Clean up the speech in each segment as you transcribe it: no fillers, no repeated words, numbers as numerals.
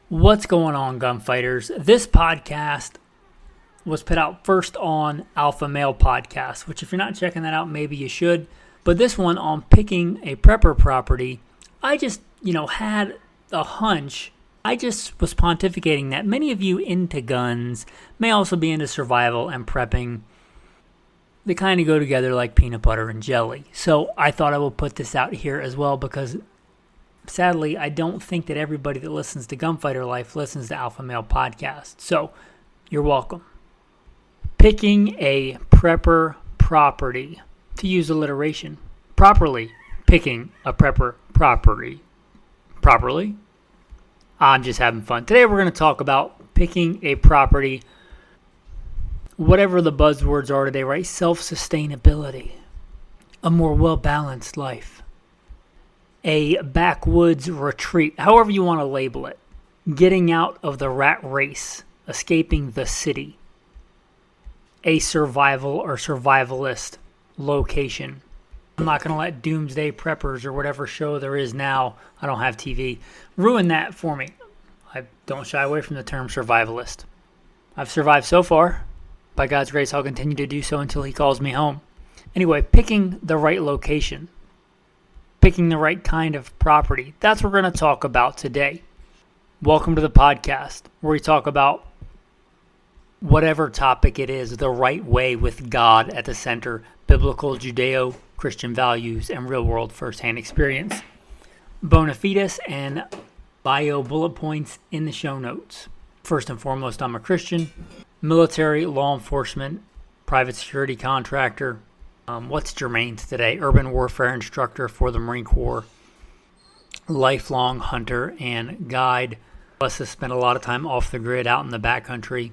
What's going on, gunfighters? This podcast was put out first on Alpha Male Podcast, which if you're not checking that out, maybe you should. But this one on picking a prepper property, I just, had a hunch. I just was pontificating that many of you into guns may also be into survival and prepping. They kind of go together like peanut butter and jelly. So I thought I would put this out here as well because sadly, I don't think that everybody that listens to Gunfighter Life listens to Alpha Male Podcast. So, you're welcome. Picking a prepper property. To use alliteration. Properly picking a prepper property. Properly? I'm just having fun. Today we're going to talk about picking a property. Whatever the buzzwords are today, right? Self-sustainability. A more well-balanced life. A backwoods retreat, however you want to label it. Getting out of the rat race, escaping the city. A survival or survivalist location. I'm not going to let Doomsday Preppers or whatever show there is now, I don't have TV, ruin that for me. I don't shy away from the term survivalist. I've survived so far. By God's grace, I'll continue to do so until He calls me home. Anyway, picking the right location. Picking the right kind of property. That's what we're going to talk about today. Welcome to the podcast where we talk about whatever topic it is the right way with God at the center, biblical, Judeo-Christian values, and real-world first-hand experience. Bona fides and bio bullet points in the show notes. First and foremost, I'm a Christian, military, law enforcement, private security contractor. What's germane to today? Urban warfare instructor for the Marine Corps, lifelong hunter and guide. Plus, I spent a lot of time off the grid out in the backcountry.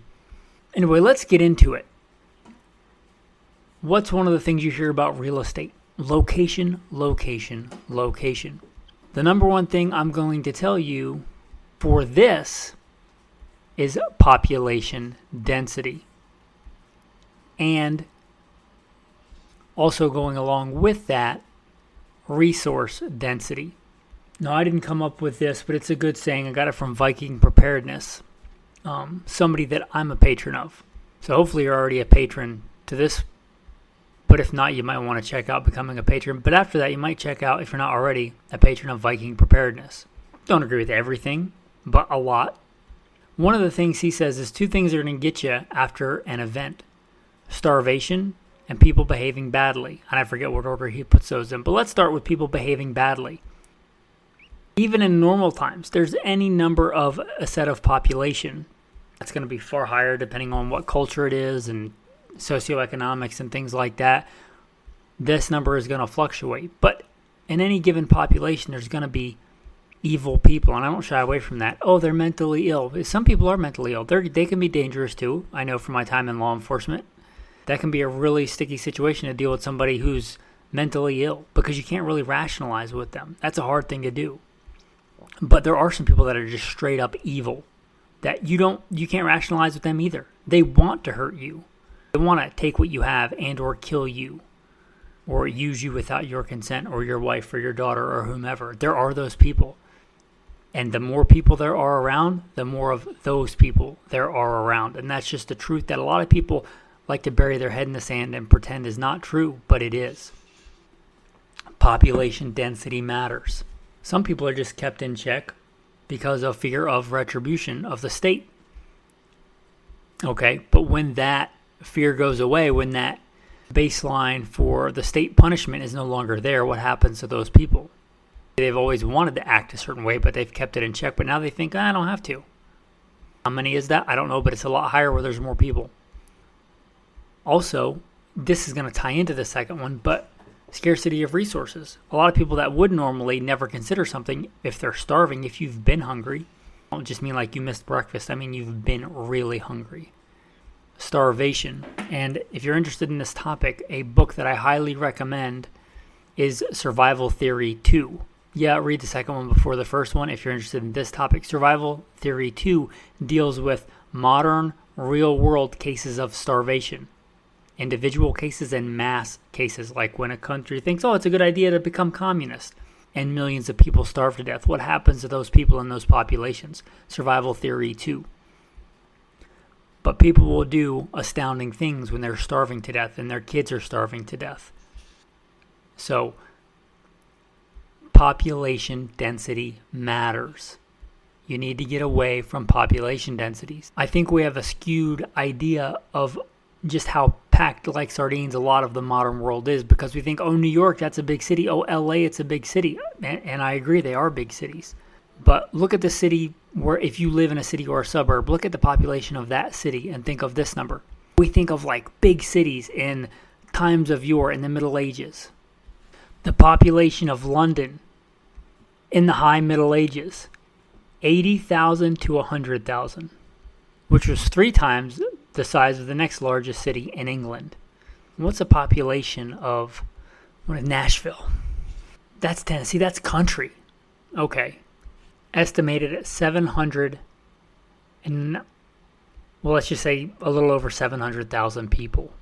Anyway, let's get into it. What's one of the things you hear about real estate? Location, location, location. The number one thing I'm going to tell you for this is population density. And also going along with that, resource density. No, I didn't come up with this, but it's a good saying. I got it from Viking Preparedness, somebody that I'm a patron of. So hopefully you're already a patron to this, but if not, you might want to check out becoming a patron. But after that, you might check out, if you're not already, a patron of Viking Preparedness. Don't agree with everything, but a lot. One of the things he says is two things are going to get you after an event. Starvation and people behaving badly. And I forget what order he puts those in. But let's start with people behaving badly. Even in normal times, there's any number of a set of population. That's going to be far higher depending on what culture it is and socioeconomics and things like that. This number is going to fluctuate. But in any given population, there's going to be evil people. And I don't shy away from that. Oh, they're mentally ill. Some people are mentally ill. They can be dangerous too. I know from my time in law enforcement. That can be a really sticky situation to deal with somebody who's mentally ill because you can't really rationalize with them. That's a hard thing to do. But there are some people that are just straight up evil that you can't rationalize with them either. They want to hurt you. They want to take what you have and or kill you or use you without your consent or your wife or your daughter or whomever. There are those people. And the more people there are around, the more of those people there are around. And that's just the truth that a lot of people like to bury their head in the sand and pretend is not true, but it is. Population density matters. Some people are just kept in check because of fear of retribution of the state. Okay, but when that fear goes away, when that baseline for the state punishment is no longer there, what happens to those people? They've always wanted to act a certain way, but they've kept it in check, but now they think, I don't have to. How many is that? I don't know, but it's a lot higher where there's more people. Also, this is going to tie into the second one, but scarcity of resources. A lot of people that would normally never consider something if they're starving, if you've been hungry. I don't just mean like you missed breakfast. I mean you've been really hungry. Starvation. And if you're interested in this topic, a book that I highly recommend is Survival Theory 2. Yeah, read the second one before the first one if you're interested in this topic. Survival Theory 2 deals with modern, real-world cases of starvation. Individual cases and mass cases, like when a country thinks, oh, it's a good idea to become communist. and millions of people starve to death. What happens to those people in those populations? Survival theory 2. But people will do astounding things when they're starving to death and their kids are starving to death. So, population density matters. You need to get away from population densities. I think we have a skewed idea of just how packed like sardines a lot of the modern world is, because we think, oh, New York, that's a big city. Oh, L.A., it's a big city. And I agree, they are big cities. But look at the city where, if you live in a city or a suburb, look at the population of that city and think of this number. We think of like big cities in times of yore in the Middle Ages. The population of London in the high Middle Ages, 80,000 to 100,000, which was 3 times the size of the next largest city in England. What's the population of Nashville? That's Tennessee. That's country. Okay. Estimated at 700 and, well, let's just say a little over 700,000 people.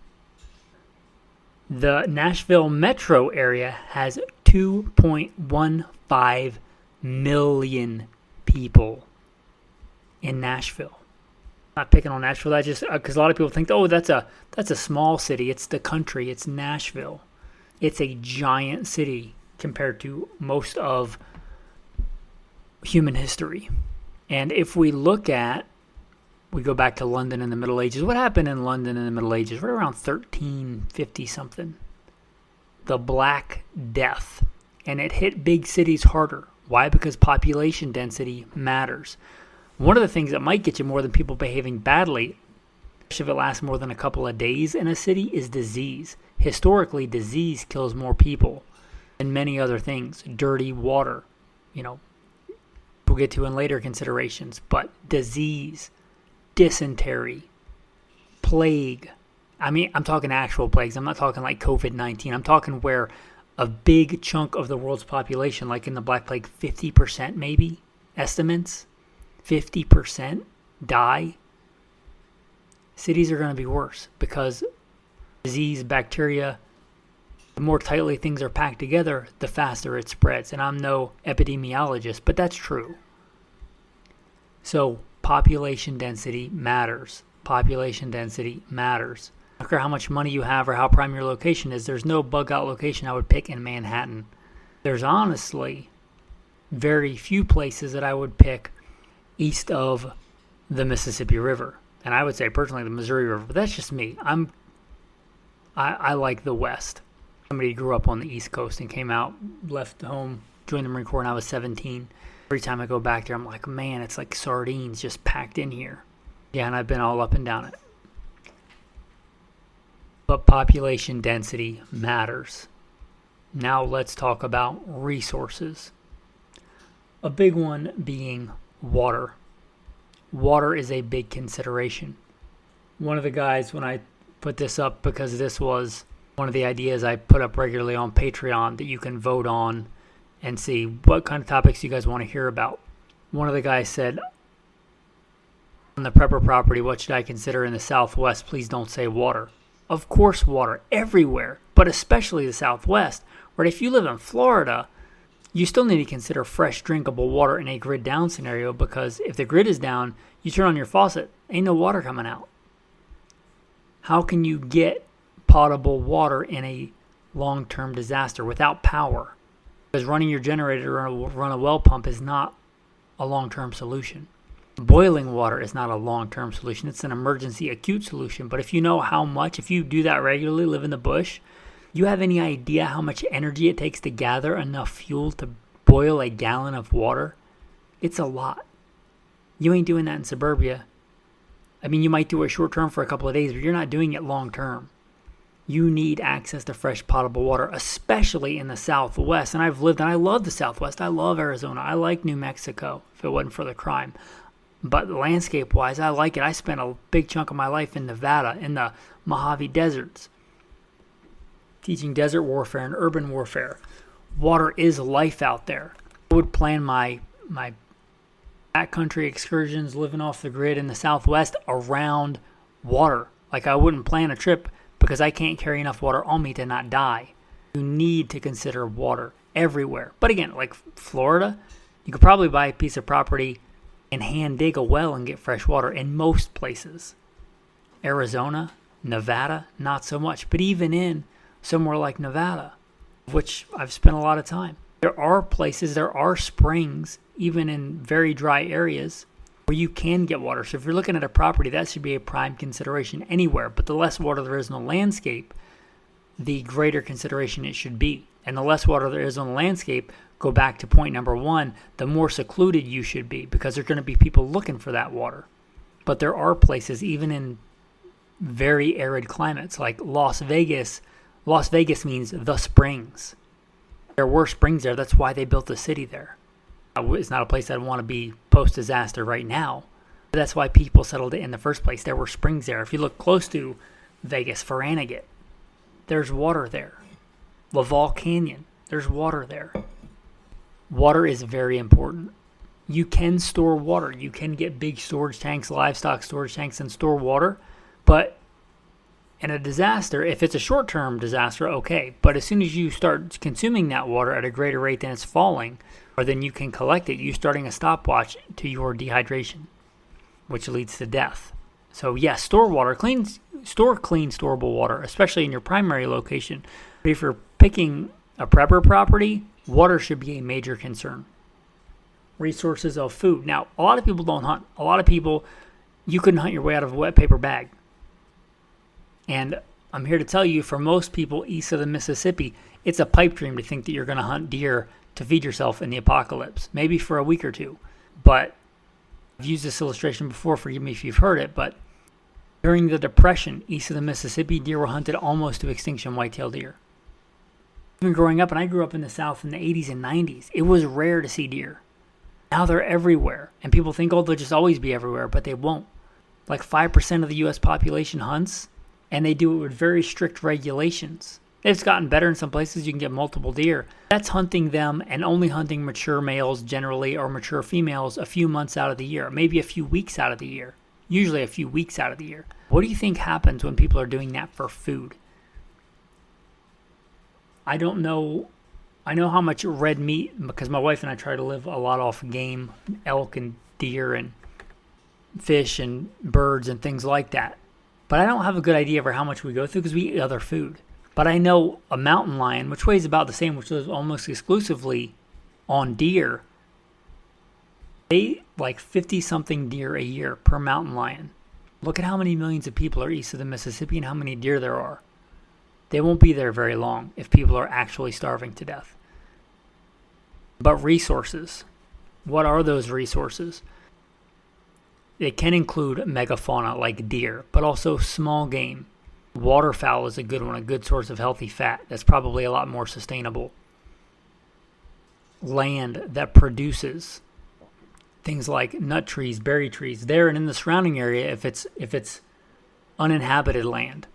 The Nashville metro area has 2.15 million people in Nashville. Not picking on Nashville. I just because a lot of people think, oh, that's a small city. It's the country. It's Nashville. It's a giant city compared to most of human history. And if we look at, we go back to London in the Middle Ages. What happened in London in the Middle Ages? Right around 1350 something. The Black Death. And it hit big cities harder. Why? Because population density matters. One of the things that might get you more than people behaving badly, especially if it lasts more than a couple of days in a city, is disease. Historically, disease kills more people than many other things. Dirty water, we'll get to in later considerations. But disease, dysentery, plague. I mean, I'm talking actual plagues. I'm not talking like COVID-19. I'm talking where a big chunk of the world's population, like in the Black Plague, 50% maybe, estimates, 50% die. Cities are going to be worse because disease, bacteria, the more tightly things are packed together, the faster it spreads. And I'm no epidemiologist, but that's true. So population density matters. Population density matters. I don't care how much money you have or how prime your location is. There's no bug-out location I would pick in Manhattan. There's honestly very few places that I would pick east of the Mississippi River. And I would say personally the Missouri River, but that's just me. I like the West. Somebody grew up on the East Coast and came out, left home, joined the Marine Corps when I was 17. Every time I go back there, I'm like, man, it's like sardines just packed in here. Yeah, and I've been all up and down it. But population density matters. Now let's talk about resources. A big one being water. Water is a big consideration. One of the guys, when I put this up, because this was one of the ideas I put up regularly on Patreon that you can vote on and see what kind of topics you guys want to hear about. One of the guys said, on the prepper property, what should I consider in the Southwest? Please don't say water. Of course, water everywhere, but especially the Southwest, where if you live in Florida, you still need to consider fresh drinkable water in a grid down scenario, because if the grid is down, you turn on your faucet, ain't no water coming out. How can you get potable water in a long-term disaster without power? Because running your generator or run a well pump is not a long-term solution. Boiling water is not a long-term solution. It's an emergency acute solution. But if you know how much, if you do that regularly, live in the bush, you have any idea how much energy it takes to gather enough fuel to boil a gallon of water? It's a lot. You ain't doing that in suburbia. I mean, you might do it short term for a couple of days, but you're not doing it long term. You need access to fresh potable water, especially in the Southwest. And I've lived, and I love the Southwest. I love Arizona. I like New Mexico, if it wasn't for the crime. But landscape-wise, I like it. I spent a big chunk of my life in Nevada, in the Mojave Deserts, teaching desert warfare and urban warfare. Water is life out there. I would plan my backcountry excursions, living off the grid in the Southwest, around water. Like, I wouldn't plan a trip because I can't carry enough water on me to not die. You need to consider water. everywhere. But again, like Florida, you could probably buy a piece of property and hand dig a well and get fresh water in most places. Arizona, Nevada, not so much. But even in somewhere like Nevada, which I've spent a lot of time, there are places, there are springs, even in very dry areas, where you can get water. So if you're looking at a property, that should be a prime consideration anywhere. But the less water there is in the landscape, the greater consideration it should be. And the less water there is on the landscape, go back to point number one, the more secluded you should be, because there are going to be people looking for that water. But there are places, even in very arid climates, like Las Vegas. Las Vegas means the springs. There were springs there. That's why they built the city there. It's not a place I'd want to be post-disaster right now. But that's why people settled it in the first place. There were springs there. If you look close to Vegas, Farragut, there's water there. Laval Canyon, there's water there. Water is very important. You can store water. You can get big storage tanks, livestock storage tanks, and store water. But in a disaster, if it's a short-term disaster, okay. But as soon as you start consuming that water at a greater rate than it's falling, or then you can collect it, you're starting a stopwatch to your dehydration, which leads to death. So yes, store water, store clean, storable water, especially in your primary location. But if you're picking a prepper property, water should be a major concern. Resources of food. Now, a lot of people don't hunt. A lot of people, you couldn't hunt your way out of a wet paper bag. And I'm here to tell you, for most people east of the Mississippi, it's a pipe dream to think that you're going to hunt deer to feed yourself in the apocalypse, maybe for a week or two. But I've used this illustration before, forgive me if you've heard it, but during the Depression, east of the Mississippi, deer were hunted almost to extinction, white-tailed deer. Even growing up, and I grew up in the South in the 80s and 90s, it was rare to see deer. Now they're everywhere, and people think, oh, they'll just always be everywhere, but they won't. Like 5% of the U.S. population hunts, and they do it with very strict regulations. It's gotten better in some places. You can get multiple deer. That's hunting them and only hunting mature males generally, or mature females a few months out of the year, maybe a few weeks out of the year, usually a few weeks out of the year. What do you think happens when people are doing that for food? I don't know. I know how much red meat, because my wife and I try to live a lot off game, elk and deer and fish and birds and things like that. But I don't have a good idea for how much we go through because we eat other food. But I know a mountain lion, which weighs about the same, which lives almost exclusively on deer, they eat like 50-something deer a year per mountain lion. Look at how many millions of people are east of the Mississippi and how many deer there are. They won't be there very long if people are actually starving to death. But resources. What are those resources? It can include megafauna like deer, but also small game. Waterfowl is a good one, a good source of healthy fat. That's probably a lot more sustainable. Land that produces things like nut trees, berry trees, there and in the surrounding area if it's uninhabited land.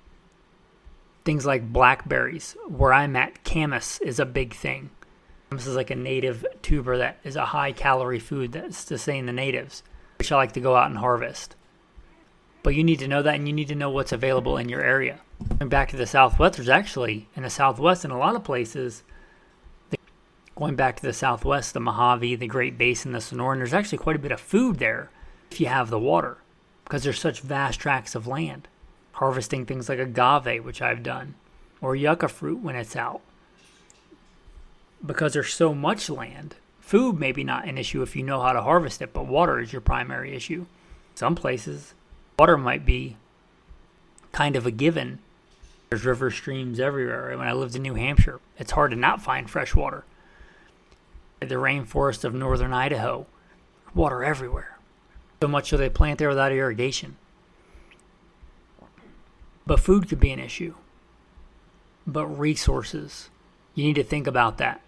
Things like blackberries. Where I'm at, camas is a big thing. Camas is like a native tuber that is a high-calorie food that's to sustain the natives, which I like to go out and harvest. But you need to know that, and you need to know what's available in your area. Going back to the Southwest, there's actually, in the Southwest, in a lot of places, going back to the Southwest, the Mojave, the Great Basin, the Sonoran, there's actually quite a bit of food there if you have the water, because there's such vast tracts of land. Harvesting things like agave, which I've done, or yucca fruit when it's out. Because there's so much land, food may be not an issue if you know how to harvest it, but water is your primary issue. Some places, water might be kind of a given. There's rivers, streams everywhere. When I lived in New Hampshire, it's hard to not find fresh water. The rainforest of northern Idaho, water everywhere. So much so they plant there without irrigation. But food could be an issue. But resources, you need to think about that.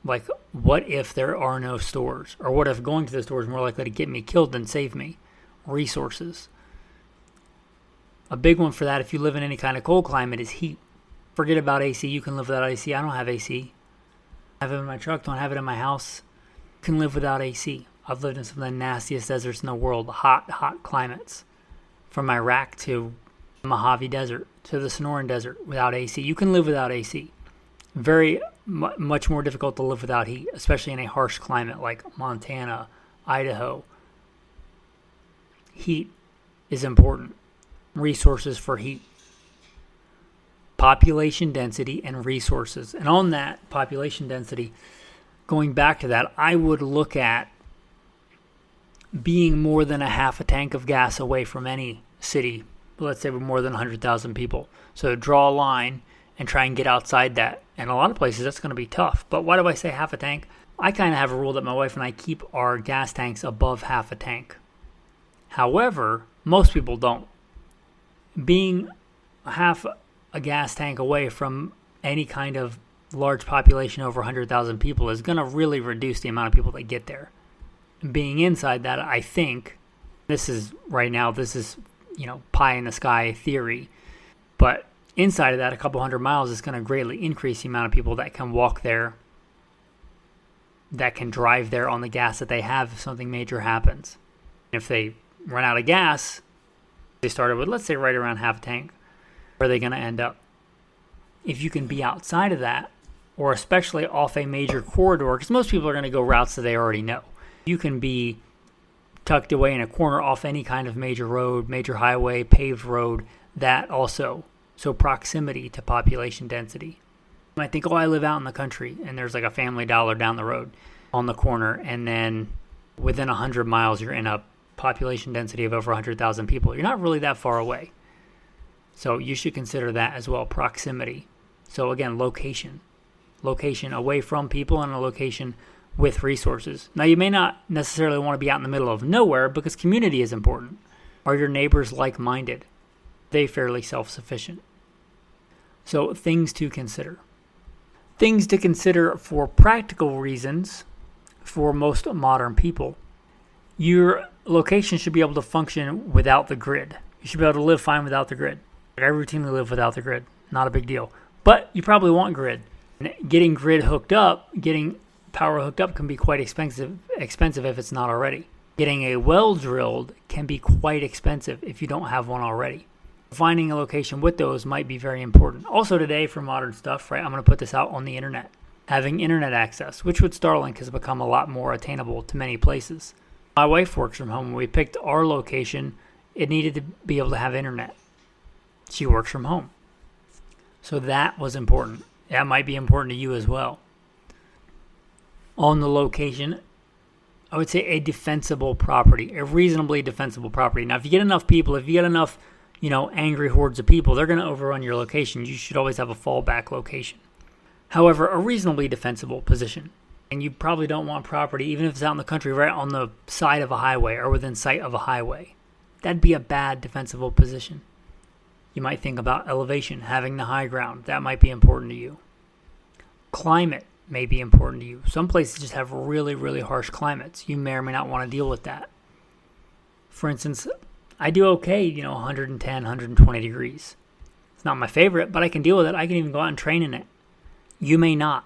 Like, what if there are no stores? Or what if going to the store is more likely to get me killed than save me? Resources. A big one for that, if you live in any kind of cold climate, is heat. Forget about AC. You can live without AC. I don't have AC. I have it in my truck. Don't have it in my house. You can live without AC. I've lived in some of the nastiest deserts in the world. Hot climates. From Iraq to the Mojave Desert to the Sonoran Desert without AC. You can live without AC. Very much more difficult to live without heat, especially in a harsh climate like Montana, Idaho. Heat is important. Resources for heat. Population density and resources. And on that population density, going back to that, I would look at being more than a half a tank of gas away from any city. Let's say we're more than 100,000 people. So draw a line and try and get outside that. And a lot of places that's going to be tough. But why do I say half a tank? I kind of have a rule that my wife and I keep our gas tanks above half a tank. However, most people don't. Being half a gas tank away from any kind of large population over 100,000 people is going to really reduce the amount of people that get there. Being inside that, I think, this is pie in the sky theory, but inside of that, a couple hundred miles is going to greatly increase the amount of people that can walk there, that can drive there on the gas that they have if something major happens. If they run out of gas, they started with, let's say, right around half a tank, where are they going to end up? If you can be outside of that, or especially off a major corridor, because most people are going to go routes that they already know. You can be tucked away in a corner off any kind of major road, major highway, paved road, that also. So proximity to population density. You might think, I live out in the country, and there's like a Family Dollar down the road on the corner, and then within 100 miles, you're in a population density of over 100,000 people. You're not really that far away. So you should consider that as well, proximity. So again, location. Location away from people and a location with resources. Now, you may not necessarily want to be out in the middle of nowhere because community is important. Are your neighbors like-minded? Are they fairly self-sufficient? So things to consider. Things to consider for practical reasons for most modern people. Your location should be able to function without the grid. You should be able to live fine without the grid. I routinely live without the grid. Not a big deal. But you probably want grid. Getting grid hooked up, getting power hooked up can be quite expensive if it's not already. Getting a well drilled can be quite expensive if you don't have one already. Finding a location with those might be very important. Also today, for modern stuff, right, I'm going to put this out on the internet. Having internet access, which with Starlink has become a lot more attainable to many places. My wife works from home. When we picked our location, it needed to be able to have internet. She works from home. So that was important. That might be important to you as well. On the location, I would say a defensible property, a reasonably defensible property. Now, if you get enough people, if you get enough, angry hordes of people, they're going to overrun your location. You should always have a fallback location. However, a reasonably defensible position. And you probably don't want property, even if it's out in the country, right on the side of a highway or within sight of a highway. That'd be a bad defensible position. You might think about elevation, having the high ground. That might be important to you. Climate may be important to you. Some places just have really, really harsh climates. You may or may not want to deal with that. For instance, I do okay, 110, 120 degrees. It's not my favorite, but I can deal with it. I can even go out and train in it. You may not.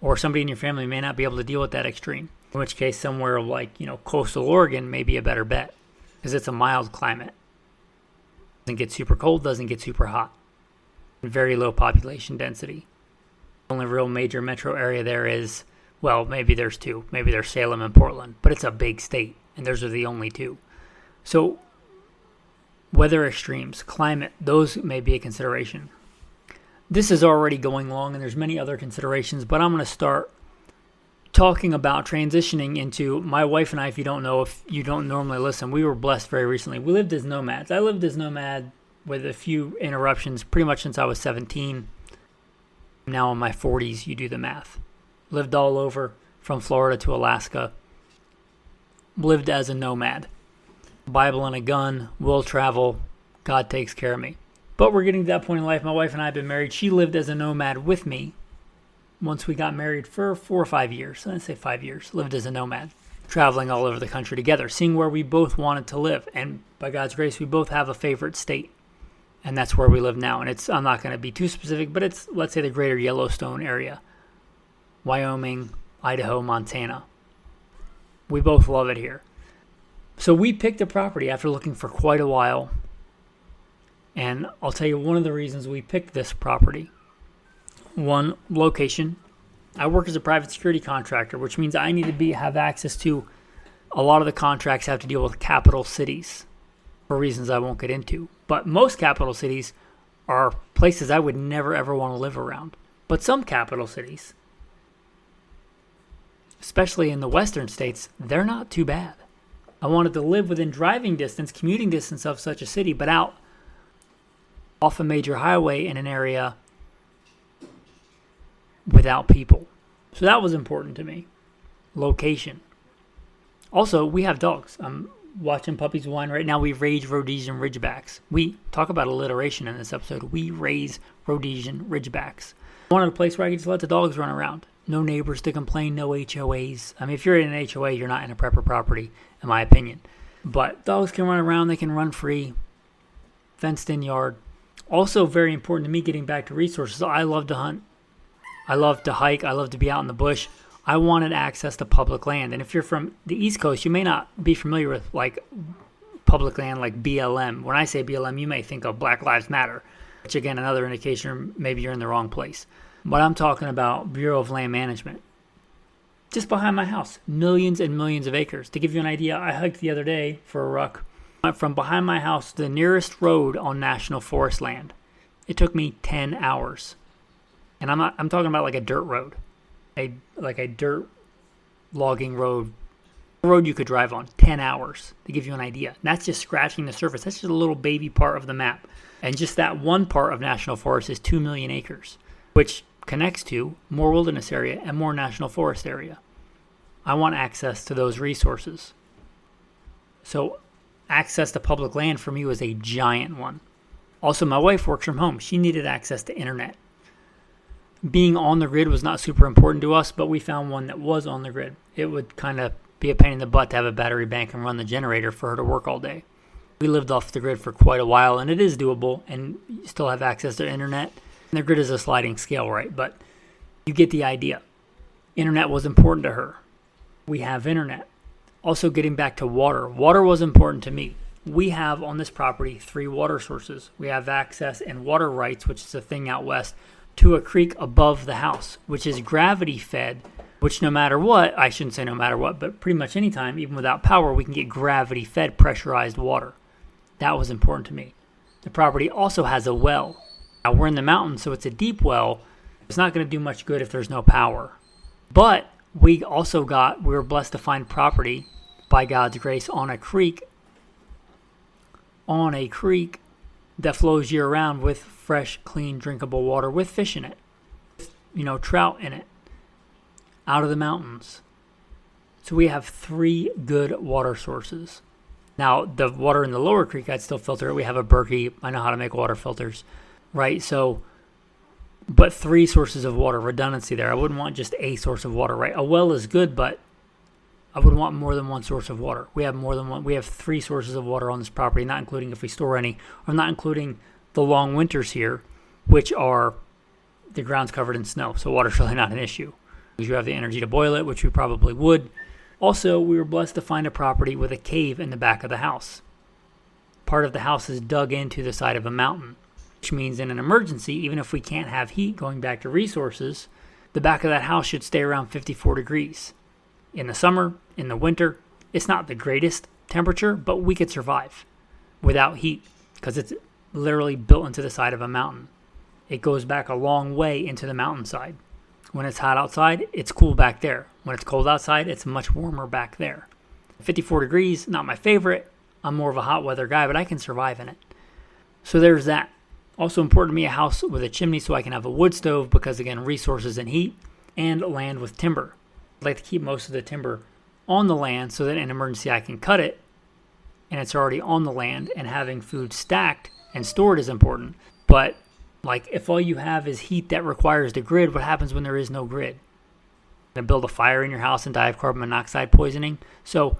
Or somebody in your family may not be able to deal with that extreme. In which case, somewhere like, coastal Oregon may be a better bet. Because it's a mild climate. Doesn't get super cold, doesn't get super hot. Very low population density. The only real major metro area there is, maybe there's two. Maybe there's Salem and Portland. But it's a big state, and those are the only two. So, weather extremes, climate, those may be a consideration. This is already going long, and there's many other considerations, but I'm going to start talking about transitioning into my wife and I. If you don't know, if you don't normally listen, we were blessed very recently. We lived as nomads. I lived as nomad with a few interruptions pretty much since I was 17. Now in my 40s, you do the math. Lived all over, from Florida to Alaska. Lived as a nomad. Bible and a gun, will travel, God takes care of me. But we're getting to that point in life. My wife and I have been married. She lived as a nomad with me. Once we got married for 4 or 5 years, let's say 5 years, lived as a nomad, traveling all over the country together, seeing where we both wanted to live. And by God's grace, we both have a favorite state. And that's where we live now. And I'm not going to be too specific, but it's, let's say, the greater Yellowstone area. Wyoming, Idaho, Montana. We both love it here. So we picked a property after looking for quite a while. And I'll tell you one of the reasons we picked this property One, location. I work as a private security contractor, which means I need to have access to a lot of the contracts have to deal with capital cities for reasons I won't get into. But most capital cities are places I would never ever want to live around. But some capital cities, especially in the western states, they're not too bad. I wanted to live within driving distance, commuting distance of such a city, but out off a major highway in an area without people. So that was important to me. Location. Also, we have dogs. I'm watching puppies whine right now. We raise Rhodesian Ridgebacks. We talk about alliteration in this episode. We raise Rhodesian Ridgebacks. I wanted a place where I could just let the dogs run around. No neighbors to complain, no HOAs. I mean, if you're in an HOA, you're not in a prepper property, in my opinion. But dogs can run around, they can run free, fenced in yard. Also very important to me, getting back to resources, I love to hunt. I love to hike, I love to be out in the bush. I wanted access to public land. And if you're from the East Coast, you may not be familiar with like public land like BLM. When I say BLM, you may think of Black Lives Matter, which again, another indication maybe you're in the wrong place. But I'm talking about Bureau of Land Management. Just behind my house, millions and millions of acres. To give you an idea, I hiked the other day for a ruck. Went from behind my house to the nearest road on national forest land. It took me 10 hours. And I'm talking about like a dirt road. Like a dirt logging road. A road you could drive on. 10 hours, to give you an idea. And that's just scratching the surface. That's just a little baby part of the map. And just that one part of national forest is 2 million acres, which connects to more wilderness area and more national forest area. I want access to those resources. So access to public land for me was a giant one. Also, my wife works from home. She needed access to internet. Being on the grid was not super important to us, but we found one that was on the grid. It would kind of be a pain in the butt to have a battery bank and run the generator for her to work all day. We lived off the grid for quite a while, and it is doable, and you still have access to internet. And the grid is a sliding scale, right? But you get the idea. Internet was important to her. We have internet. Also, getting back to water. Water was important to me. We have on this property 3 water sources. We have access and water rights, which is a thing out west, to a creek above the house, which is gravity fed, which no matter what, I shouldn't say no matter what, but pretty much any time, even without power, we can get gravity fed pressurized water. That was important to me. The property also has a well. Now, we're in the mountains, so it's a deep well. It's not going to do much good if there's no power. But we were blessed to find property, by God's grace, on a creek that flows year-round with fresh, clean, drinkable water with fish in it. Trout in it, out of the mountains. So we have 3 good water sources. Now, the water in the lower creek, I'd still filter it. We have a Berkey. I know how to make water filters. Right, so, but 3 sources of water, redundancy there. I wouldn't want just a source of water, right? A well is good, but I would want more than one source of water. We have more than one. We have 3 sources of water on this property, not including if we store any, or not including the long winters here, which are the ground's covered in snow, so water's really not an issue. Because you have the energy to boil it, which we probably would. Also, we were blessed to find a property with a cave in the back of the house. Part of the house is dug into the side of a mountain, which means in an emergency, even if we can't have heat, going back to resources, the back of that house should stay around 54 degrees. In the summer, in the winter, it's not the greatest temperature, but we could survive without heat because it's literally built into the side of a mountain. It goes back a long way into the mountainside. When it's hot outside, it's cool back there. When it's cold outside, it's much warmer back there. 54 degrees, not my favorite. I'm more of a hot weather guy, but I can survive in it. So there's that. Also important to me, a house with a chimney so I can have a wood stove because, again, resources and heat, and land with timber. I'd like to keep most of the timber on the land so that in an emergency I can cut it and it's already on the land, and having food stacked and stored is important. But like if all you have is heat that requires the grid, what happens when there is no grid? You're gonna build a fire in your house and die of carbon monoxide poisoning. So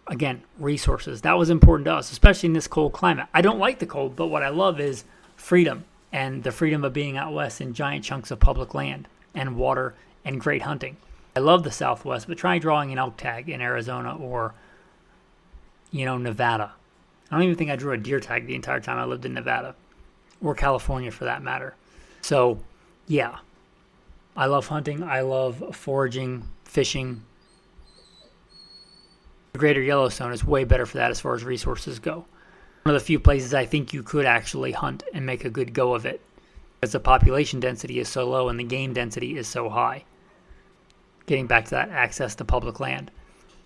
again, resources. That was important to us, especially in this cold climate. I don't like the cold, but what I love is freedom and the freedom of being out west in giant chunks of public land and water and great hunting. I love the Southwest, but try drawing an elk tag in Arizona or, Nevada. I don't even think I drew a deer tag the entire time I lived in Nevada, or California for that matter. So, yeah, I love hunting. I love foraging, fishing. The Greater Yellowstone is way better for that as far as resources go. One of the few places I think you could actually hunt and make a good go of it, because the population density is so low and the game density is so high. Getting back to that access to public land.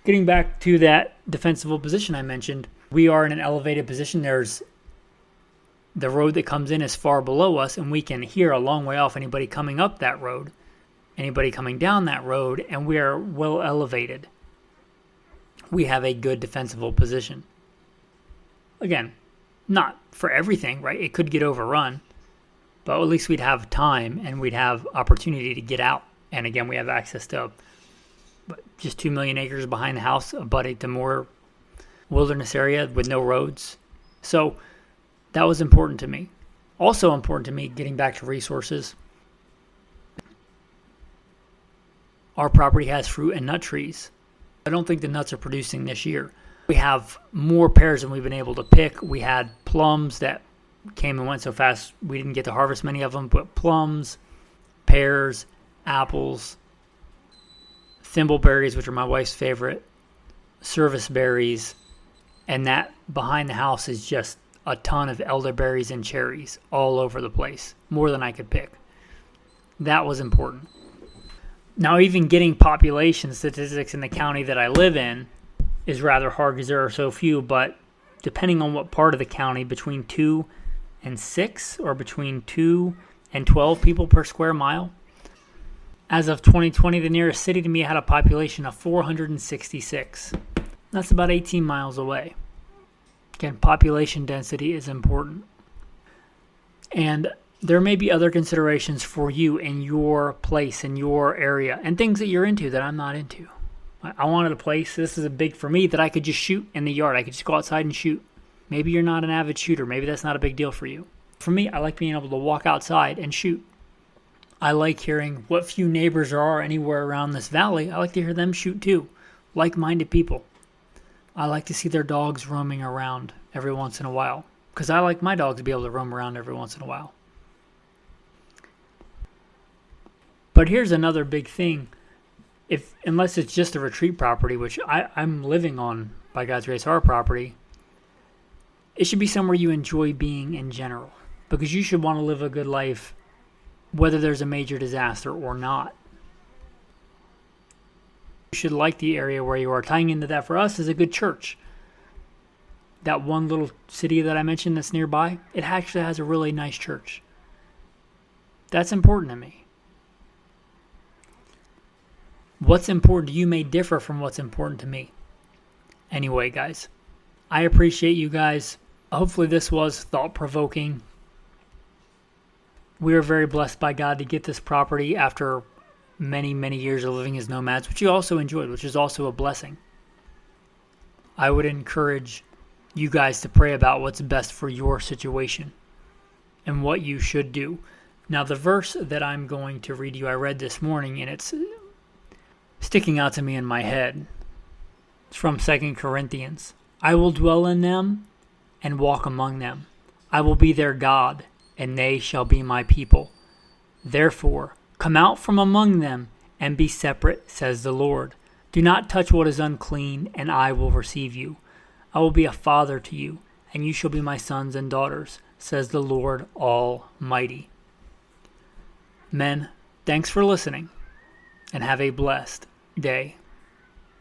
Getting back to that defensible position I mentioned, we are in an elevated position. There's the road that comes in is far below us, and we can hear a long way off anybody coming up that road, anybody coming down that road, and we are well elevated. We have a good defensible position. Again, not for everything, right? It could get overrun, but at least we'd have time and we'd have opportunity to get out. And again, we have access to just 2 million acres behind the house, abutting to more wilderness area with no roads. So that was important to me. Also important to me, getting back to resources, our property has fruit and nut trees. I don't think the nuts are producing this year. We have more pears than we've been able to pick. We had plums that came and went so fast we didn't get to harvest many of them, but plums, pears, apples, thimbleberries, which are my wife's favorite, service berries, and that behind the house is just a ton of elderberries and cherries all over the place, more than I could pick. That was important. Now, even getting population statistics in the county that I live in is rather hard because there are so few, but depending on what part of the county, between 2 and 6 or between 2 and 12 people per square mile. As of 2020, the nearest city to me had a population of 466. That's about 18 miles away. Again, population density is important. And there may be other considerations for you in your place, in your area, and things that you're into that I'm not into. I wanted a place, this is a big for me, that I could just shoot in the yard. I could just go outside and shoot. Maybe you're not an avid shooter. Maybe that's not a big deal for you. For me, I like being able to walk outside and shoot. I like hearing what few neighbors there are anywhere around this valley. I like to hear them shoot too. Like-minded people. I like to see their dogs roaming around every once in a while, because I like my dog to be able to roam around every once in a while. But here's another big thing. Unless it's just a retreat property, which I'm living on by God's grace, our property, it should be somewhere you enjoy being in general, because you should want to live a good life whether there's a major disaster or not. You should like the area where you are. Tying into that for us is a good church. That one little city that I mentioned that's nearby, it actually has a really nice church. That's important to me. What's important to you may differ from what's important to me. Anyway, guys, I appreciate you guys. Hopefully this was thought-provoking. We are very blessed by God to get this property after many, many years of living as nomads, which you also enjoyed, which is also a blessing. I would encourage you guys to pray about what's best for your situation and what you should do. Now, the verse that I'm going to read you, I read this morning, and it's sticking out to me in my head. It's from 2 Corinthians. I will dwell in them and walk among them. I will be their God, and they shall be my people. Therefore, come out from among them and be separate, says the Lord. Do not touch what is unclean, and I will receive you. I will be a father to you, and you shall be my sons and daughters, says the Lord Almighty. Men, thanks for listening, and have a blessed day.